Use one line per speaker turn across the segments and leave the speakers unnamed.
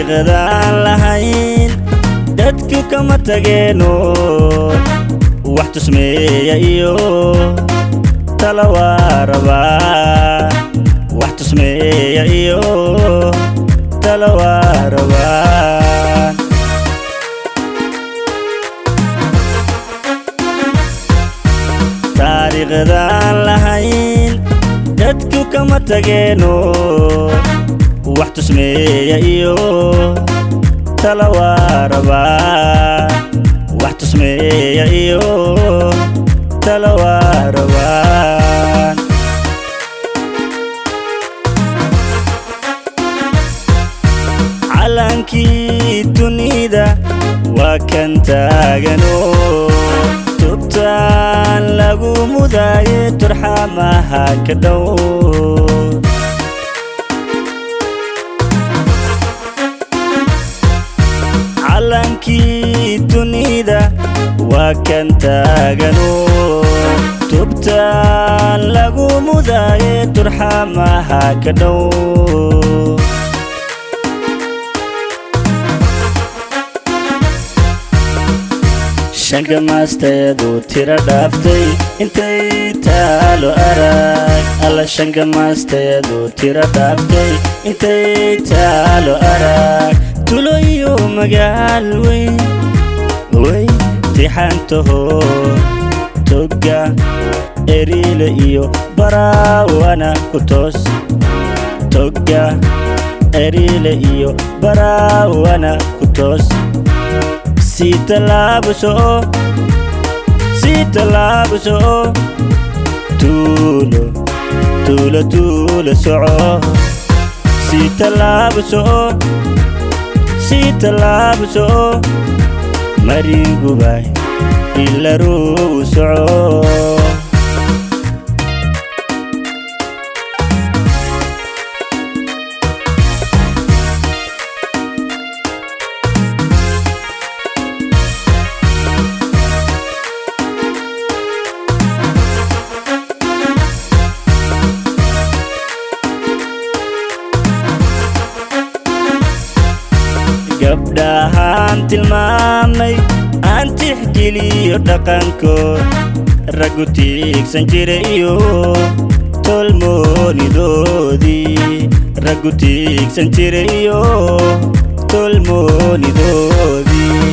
taariikhdan lahayn dadku kama tageeno wax tusmeeya iyo tala waa rabaa wax tusmeeya iyo tala waa rabaa taariikhdan lahayn dadku kama tageeno wax tusmeeya iyo tala waa rabaa wax tusmeeya iyo tala waa rabaa calankii dunida waa kan taagano tubtaan lagu mudaaye turxamaha ka dhow calankii dunida waa kan taagano tubtaan lagu mudaaye turxamaha ka dhow shanka maasteedu tira dhaaftay intay taalo arag alla shanka maasteedu tira dhaaftay intay taalo arag tulo iyo magaal weyn tixantaho togga eriile iyo baraawana ku toos togga eriile iyo baraawana ku toos sita labuso tulo soco sita labuso marin gubay ila ruu soco gabdhahaan tilmaamay aan tixgeliyo dhaqankood raggu tiigsan jira iyo tolmoonidoodii raggu tiigsan jira iyo tolmoonidoodii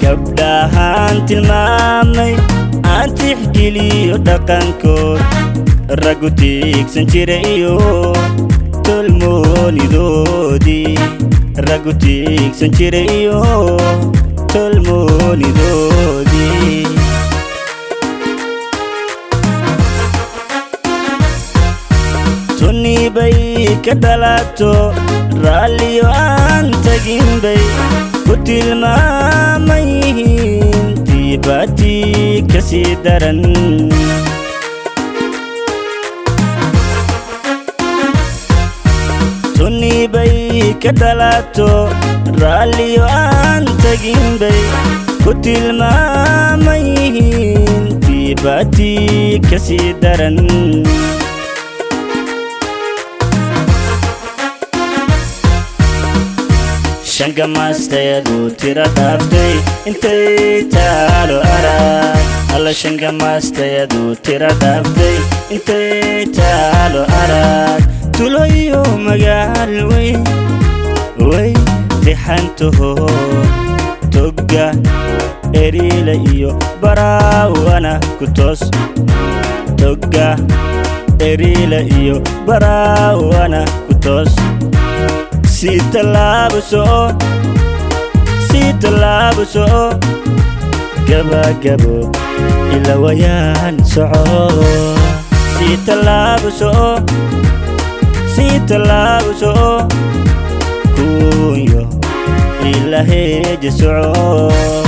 gabdhahaan tilmaamay aan tixgeliyo dhaqankood raggu tiigsan jira iyo tolmoonidoodii raggu tiigsan jira iyo tolmoonidoodii tuni bay ka dhalato raalliyo aan tagin bay ku tilmaamayihiin tiibaatii ka sii daran tuni bay ka dhalato raalliyo aan tagin bay ku tilmaamayihiin tiibaatii ka sii daran shanka maasteedu tira dhaaftay intay taalo arag alla shanka maasteedu tira dhaaftay intay taalo arag tulo iyo magaal weyn tixantaho togga eriile iyo baraawana ku toos togga eriile iyo baraawana ku toos sita labuso gabagabo ila wayaan soco sita labuso kunyo ila heeje soco